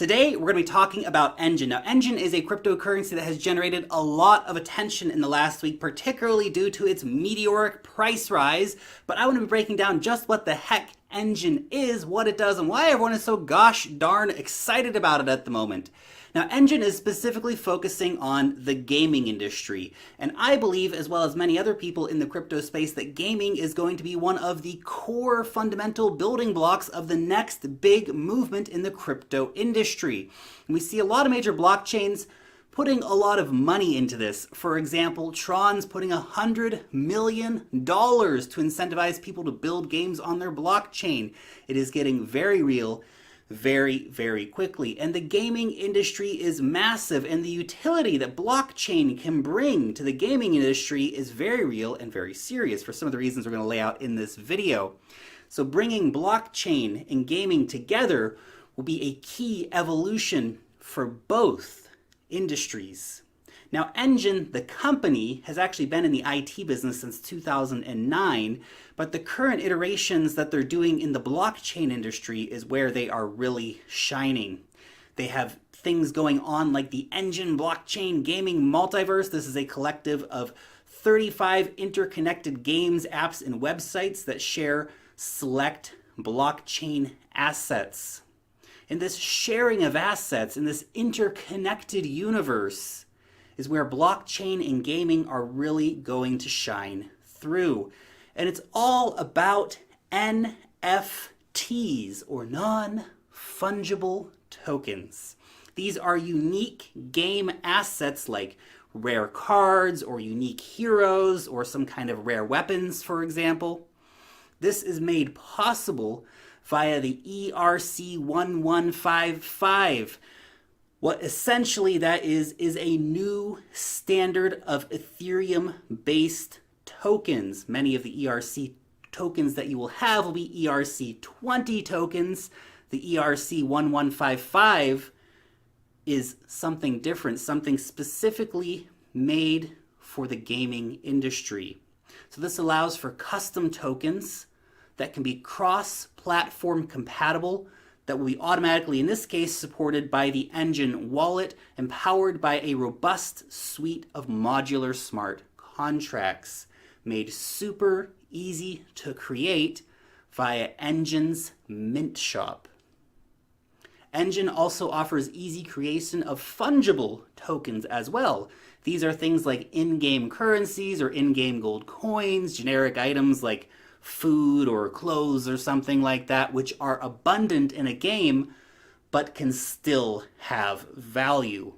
Today, we're going to be talking about Enjin. Now, Enjin is a cryptocurrency that has generated a lot of attention in the last week, particularly due to its meteoric price rise. But I want to be breaking down just what the heck Enjin is, what it does, and why everyone is so gosh darn excited about it at the moment. Now, Enjin is specifically focusing on the gaming industry, and I believe, as well as many other people in the crypto space, that gaming is going to be one of the core fundamental building blocks of the next big movement in the crypto industry. And we see a lot of major blockchains putting a lot of money into this. For example, Tron's putting $100 million to incentivize people to build games on their blockchain. It is getting very real very quickly. And the gaming industry is massive, and the utility that blockchain can bring to the gaming industry is very real and very serious for some of the reasons we're going to lay out in this video. So bringing blockchain and gaming together will be a key evolution for both industries. Now, Enjin, the company, has actually been in the IT business since 2009, but the current iterations that they're doing in the blockchain industry is where they are really shining. They have things going on like the Enjin Blockchain Gaming Multiverse. This is a collective of 35 interconnected games, apps, and websites that share select blockchain assets. In this sharing of assets, in this interconnected universe, is where blockchain and gaming are really going to shine through. And it's all about NFTs, or non-fungible tokens. These are unique game assets like rare cards or unique heroes or some kind of rare weapons, for example. This is made possible via the ERC-1155. What essentially that is a new standard of Ethereum-based tokens. Many of the ERC tokens that you will have will be ERC-20 tokens. The ERC-1155 is something different, something specifically made for the gaming industry. So this allows for custom tokens that can be cross-platform compatible, that will be automatically, in this case, supported by the Enjin wallet and powered by a robust suite of modular smart contracts made super easy to create via Enjin's Mint Shop. Enjin also offers easy creation of fungible tokens as well. These are things like in-game currencies or in-game gold coins, generic items like food or clothes or something like that, which are abundant in a game but can still have value.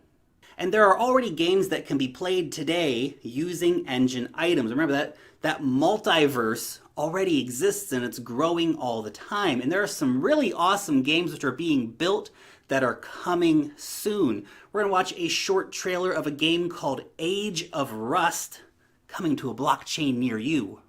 And there are already games that can be played today using Enjin items. Remember that multiverse already exists and it's growing all the time. And there are some really awesome games which are being built that are coming soon. We're going to watch a short trailer of a game called Age of Rust coming to a blockchain near you.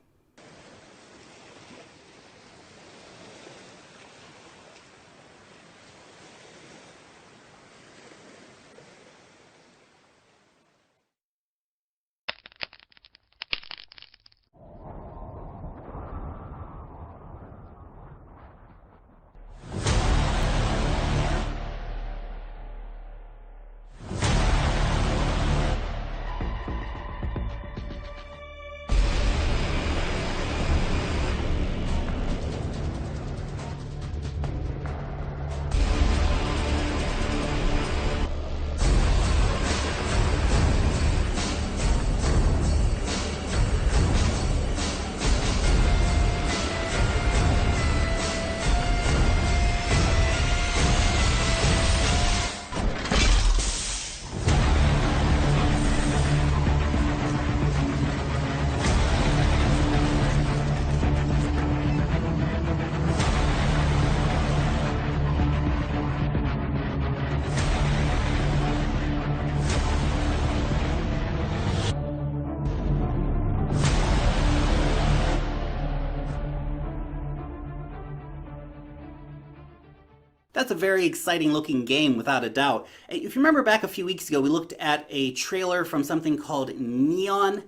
That's a very exciting looking game without a doubt. If you remember back a few weeks ago, we looked at a trailer from something called Neon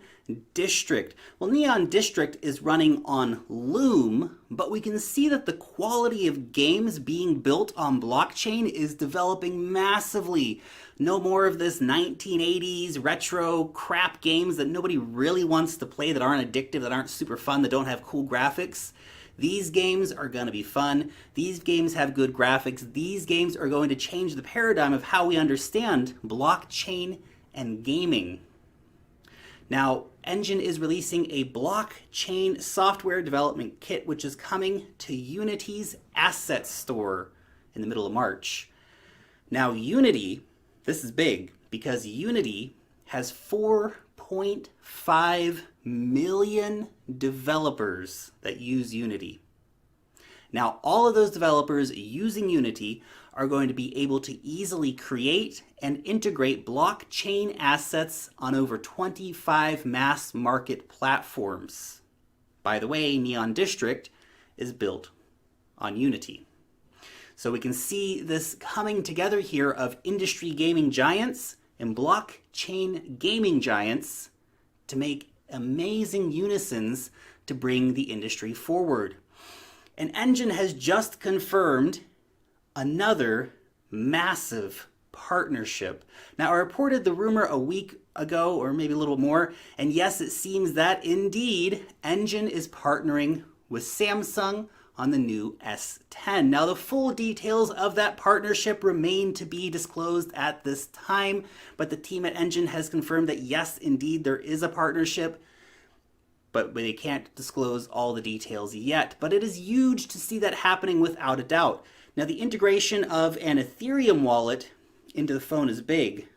District. Well, Neon District is running on Loom, but we can see that the quality of games being built on blockchain is developing massively. No more of this 1980s retro crap games that nobody really wants to play, that aren't addictive, that aren't super fun, that don't have cool graphics. These games are going to be fun. These games have good graphics. These games are going to change the paradigm of how we understand blockchain and gaming. Now, Enjin is releasing a blockchain software development kit, which is coming to Unity's asset store in the middle of March. Now, Unity, this is big because Unity has 4.5 million developers that use Unity. Now, all of those developers using Unity are going to be able to easily create and integrate blockchain assets on over 25 mass market platforms. By the way, Neon District is built on Unity. So we can see this coming together here of industry gaming giants and blockchain gaming giants to make amazing unisons to bring the industry forward. And Enjin has just confirmed another massive partnership. Now, I reported the rumor a week ago, or maybe a little more, and yes, it seems that indeed Enjin is partnering with Samsung on the new S10. Now, the full details of that partnership remain to be disclosed at this time, but the team at Enjin has confirmed that yes, indeed, there is a partnership, but they can't disclose all the details yet. But it is huge to see that happening without a doubt. Now, the integration of an Ethereum wallet into the phone is big.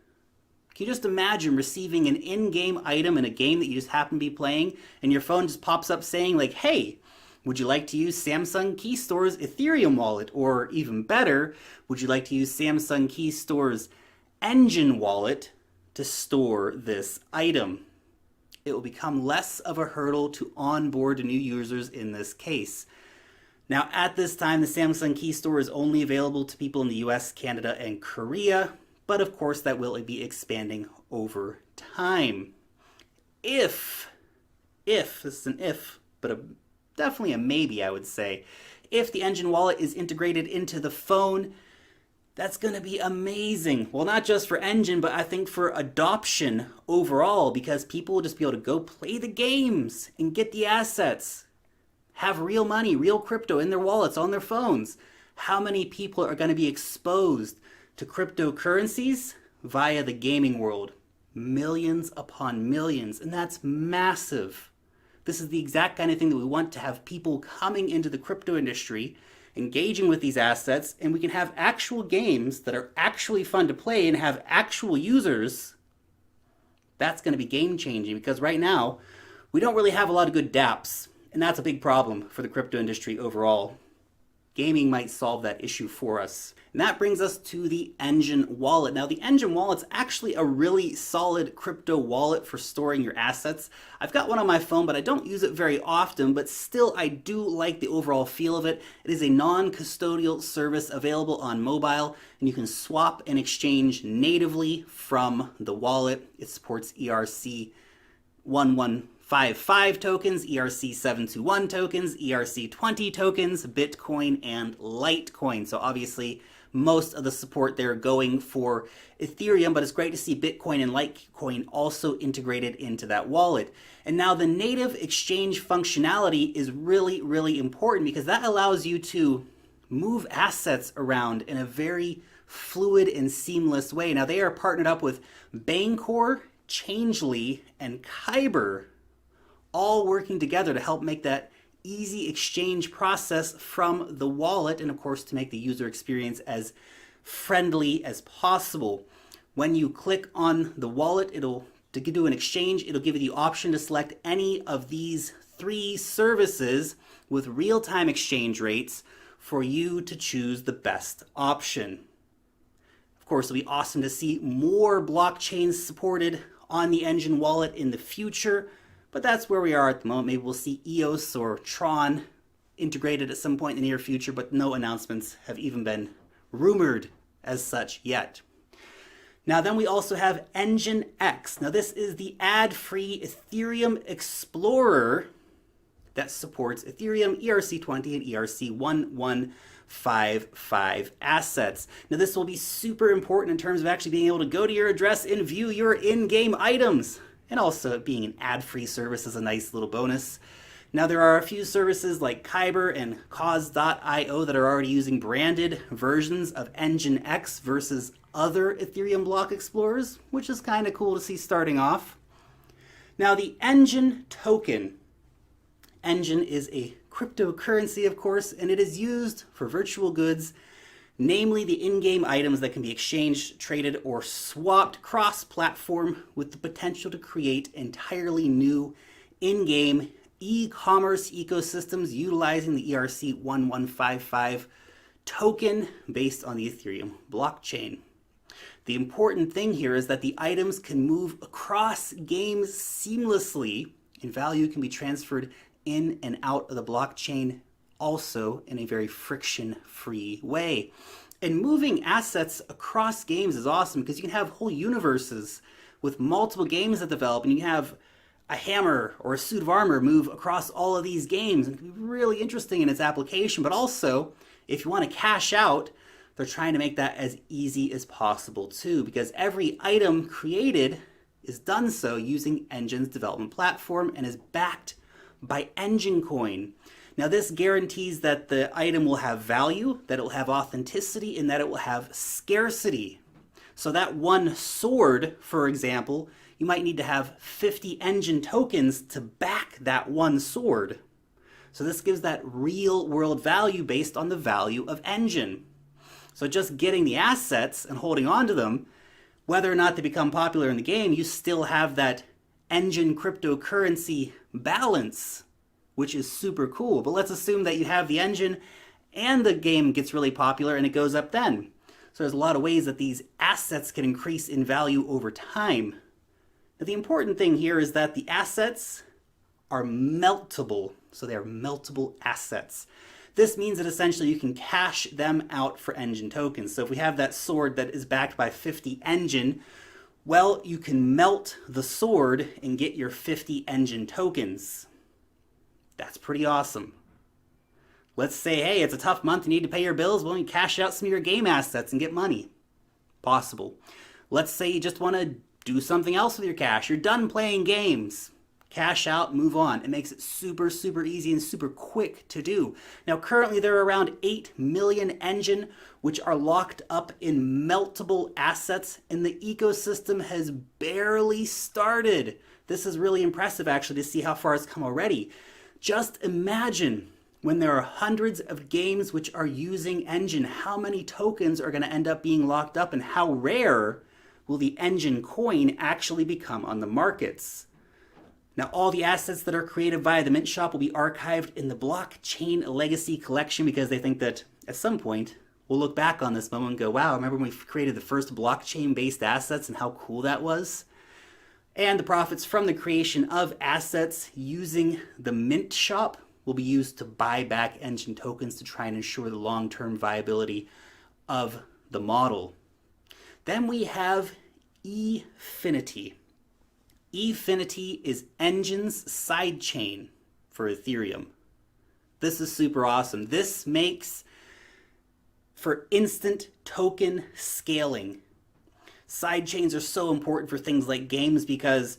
Can you just imagine receiving an in-game item in a game that you just happen to be playing, and your phone just pops up saying like, hey, would you like to use Samsung Key Store's Ethereum wallet? Or even better, would you like to use Samsung Key Store's Enjin wallet to store this item? It will become less of a hurdle to onboard new users in this case. Now, at this time, the Samsung Key Store is only available to people in the US, Canada, and Korea, but of course that will be expanding over time. If, this is an if, but definitely a maybe, I would say. If the Enjin wallet is integrated into the phone, that's going to be amazing. Well, not just for Enjin, but I think for adoption overall, because people will just be able to go play the games and get the assets, have real money, real crypto in their wallets, on their phones. How many people are going to be exposed to cryptocurrencies via the gaming world? Millions upon millions, and that's massive. This is the exact kind of thing that we want, to have people coming into the crypto industry, engaging with these assets, and we can have actual games that are actually fun to play and have actual users. That's going to be game changing, because right now we don't really have a lot of good dApps, and that's a big problem for the crypto industry overall. Gaming might solve that issue for us. And that brings us to the Enjin wallet. Now, the Enjin wallet's actually a really solid crypto wallet for storing your assets. I've got one on my phone, but I don't use it very often, but still I do like the overall feel of it. It is a non-custodial service available on mobile, and you can swap and exchange natively from the wallet. It supports ERC-1155 tokens, ERC-721 tokens, ERC-20 tokens, Bitcoin, and Litecoin. So obviously, most of the support there going for Ethereum, but it's great to see Bitcoin and Litecoin also integrated into that wallet. And now the native exchange functionality is really, really important, because that allows you to move assets around in a very fluid and seamless way. Now, they are partnered up with Bancor, Changelly, and Kyber, all working together to help make that easy exchange process from the wallet, and of course to make the user experience as friendly as possible. When you click on the wallet, to do an exchange, it'll give you the option to select any of these 3 services with real-time exchange rates for you to choose the best option. Of course, it'll be awesome to see more blockchains supported on the Enjin wallet in the future, but that's where we are at the moment. Maybe we'll see EOS or Tron integrated at some point in the near future, but no announcements have even been rumored as such yet. Now then we also have Enjin X. Now this is the ad-free Ethereum Explorer that supports Ethereum ERC20 and ERC1155 assets. Now this will be super important in terms of actually being able to go to your address and view your in-game items. And also being an ad-free service is a nice little bonus. Now there are a few services like Kyber and Cause.io that are already using branded versions of Enjin X versus other Ethereum block explorers, which is kind of cool to see starting off. Now the Enjin token. Enjin is a cryptocurrency, of course, and it is used for virtual goods, namely the in-game items that can be exchanged, traded, or swapped cross-platform with the potential to create entirely new in-game e-commerce ecosystems utilizing the ERC1155 token based on the Ethereum blockchain. The important thing here is that the items can move across games seamlessly, and value can be transferred in and out of the blockchain also in a very friction-free way. And moving assets across games is awesome because you can have whole universes with multiple games that develop, and you have a hammer or a suit of armor move across all of these games, and it can be really interesting in its application. But also, if you want to cash out, they're trying to make that as easy as possible too, because every item created is done so using Enjin's development platform and is backed by Enjin Coin. Now this guarantees that the item will have value, that it will have authenticity, and that it will have scarcity. So that one sword, for example, you might need to have 50 Enjin tokens to back that one sword. So this gives that real world value based on the value of Enjin. So just getting the assets and holding on to them, whether or not they become popular in the game, you still have that Enjin cryptocurrency balance, which is super cool. But let's assume that you have the Enjin and the game gets really popular and it goes up then. So there's a lot of ways that these assets can increase in value over time. Now, the important thing here is that the assets are meltable. So they are meltable assets. This means that essentially you can cash them out for Enjin tokens. So if we have that sword that is backed by 50 Enjin, well, you can melt the sword and get your 50 Enjin tokens. That's pretty awesome. Let's say, hey, it's a tough month, you need to pay your bills, well, you cash out some of your game assets and get money. Possible. Let's say you just want to do something else with your cash. You're done playing games. Cash out, move on. It makes it super, super easy and super quick to do. Now, currently there are around 8 million Enjin, which are locked up in meltable assets, and the ecosystem has barely started. This is really impressive, actually, to see how far it's come already. Just imagine when there are hundreds of games which are using Enjin, how many tokens are going to end up being locked up, and how rare will the Enjin coin actually become on the markets. Now, all the assets that are created via the Mint Shop will be archived in the Blockchain Legacy Collection, because they think that at some point we'll look back on this moment and go, wow, remember when we created the first blockchain-based assets and how cool that was? And the profits from the creation of assets using the Mint Shop will be used to buy back Enjin tokens to try and ensure the long-term viability of the model. Then we have Efinity. Efinity is Enjin's sidechain for Ethereum. This is super awesome. This makes for instant token scaling. Sidechains are so important for things like games because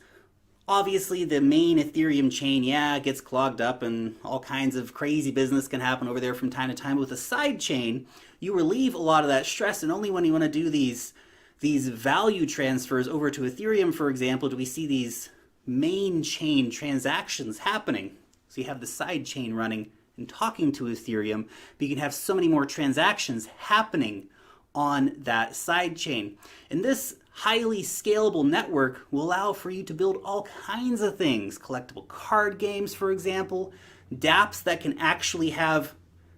obviously the main Ethereum chain, it gets clogged up and all kinds of crazy business can happen over there from time to time. With a sidechain, you relieve a lot of that stress, and only when you want to do these value transfers over to Ethereum, for example, do we see these main chain transactions happening. So you have the side chain running and talking to Ethereum, but you can have so many more transactions happening on that side chain. And this highly scalable network will allow for you to build all kinds of things. Collectible card games, for example, dApps that can actually have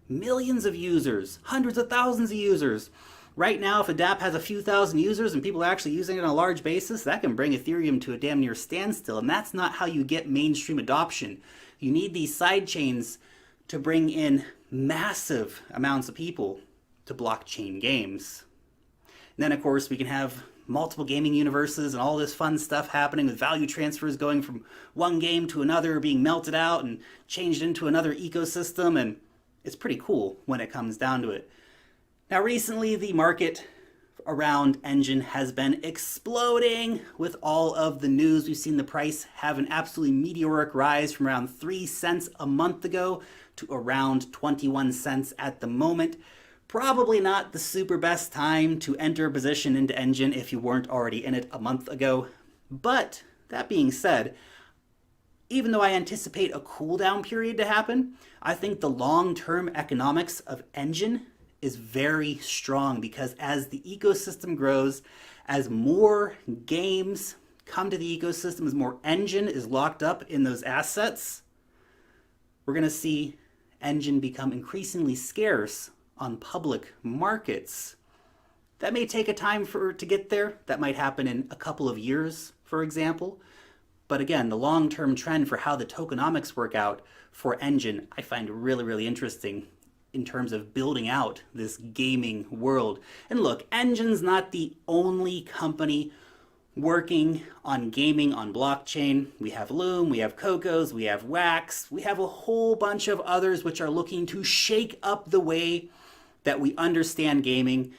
millions of users, hundreds of thousands of users. Right now, if a dApp has a few thousand users and people are actually using it on a large basis, that can bring Ethereum to a damn near standstill. And that's not how you get mainstream adoption. You need these side chains to bring in massive amounts of people. to blockchain games. And then, of course, we can have multiple gaming universes and all this fun stuff happening with value transfers going from one game to another, being melted out and changed into another ecosystem, and it's pretty cool when it comes down to it. Now, recently, the market around Enjin has been exploding with all of the news. We've seen the price have an absolutely meteoric rise from around 3 cents a month ago to around 21 cents at the moment. Probably not the super best time to enter a position into Enjin if you weren't already in it a month ago. But that being said, even though I anticipate a cool down period to happen, I think the long-term economics of Enjin is very strong, because as the ecosystem grows, as more games come to the ecosystem, as more Enjin is locked up in those assets, we're going to see Enjin become increasingly scarce on public markets. That may take a time for it to get there. That might happen in a couple of years, for example. But again, the long-term trend for how the tokenomics work out for Enjin, I find really, really interesting in terms of building out this gaming world. And look, Enjin's not the only company working on gaming on blockchain. We have Loom, we have Cocos, we have Wax, we have a whole bunch of others which are looking to shake up the way that we understand gaming.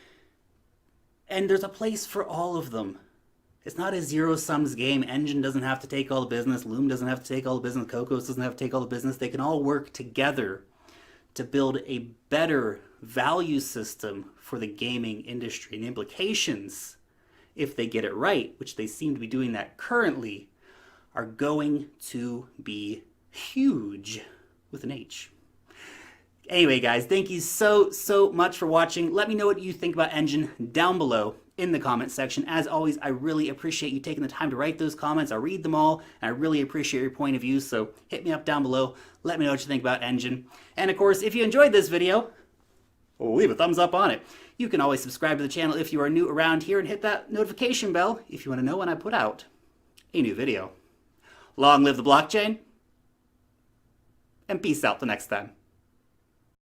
And there's a place for all of them. It's not a zero-sums game. Enjin doesn't have to take all the business. Loom doesn't have to take all the business. Cocos doesn't have to take all the business. They can all work together to build a better value system for the gaming industry. And the implications, if they get it right, which they seem to be doing that currently, are going to be huge with an H. Anyway, guys, thank you so much for watching. Let me know what you think about Enjin down below in the comment section. As always, I really appreciate you taking the time to write those comments. I read them all, and I really appreciate your point of view, so hit me up down below. Let me know what you think about Enjin. And of course, if you enjoyed this video, leave a thumbs up on it. You can always subscribe to the channel if you are new around here, and hit that notification bell if you want to know when I put out a new video. Long live the blockchain, and peace out till next time.